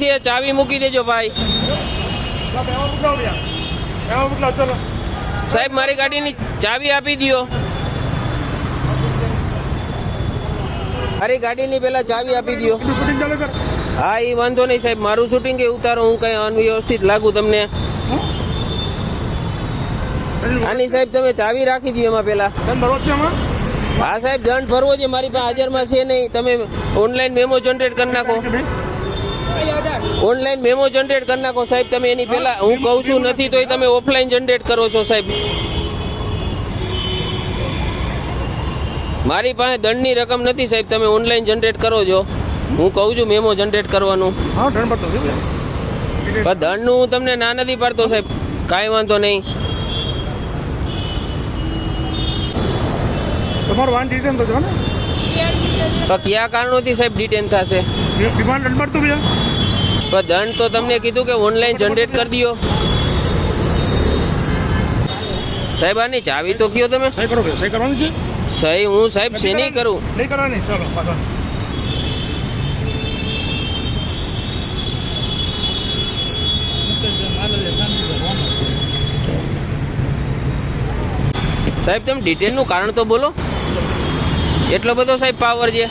છે ચાવી મૂકી દેજો ભાઈ. સાહેબ મારી ગાડીની ચાવી આપી દો. મારી ગાડીની પેલા ચાવી આપી દો. હા એ વાંધો નહીં સાહેબ, મારું શૂટિંગ કે ઉતારો, હું કઈ અનવ્યવસ્થિત લાગુ તમને? આની સાહેબ તમે ચાવી રાખી દો એમાં પેલા. હા સાહેબ દંડ ભરવો છે, મારી પાસે હાજરમાં છે નહીં. તમે ઓનલાઈન મેમો જનરેટ કરી નાખો. ઓનલાઈન મેમો જનરેટ કરી નાખો સાહેબ તમે. એની પેલા હું કહું છું નથી તોય તમે ઓફલાઈન જનરેટ કરો છો સાહેબ. મારી પાસે દંડની રકમ નથી સાહેબ, તમે ઓનલાઈન જનરેટ કરો છો. હું કહું છું મેમો જનરેટ કરવાનું. દંડનું હું તમને ના નથી પાડતો સાહેબ, કાંઈ વાંધો નહીં. તમારું વાહન ડિટેન થશે ને? તો કયા કારણોથી સાહેબ ડિટેન થશે? ડિમાન્ડ દંડ પડતું બીજા પણ દંડ તો તમને કીધું કે ઓનલાઈન જનરેટ કરી દો સાહેબ. આની ચાવી તો કયો તમે. સહી કરો, સહી કરવાની છે. સહી હું સાહેબ શેની કરું? નહીં કરવાની. ચાલો પાછા. સાહેબ તમે ડિટેનનું કારણ તો બોલો. એટલો બધો સાહેબ પાવર છે.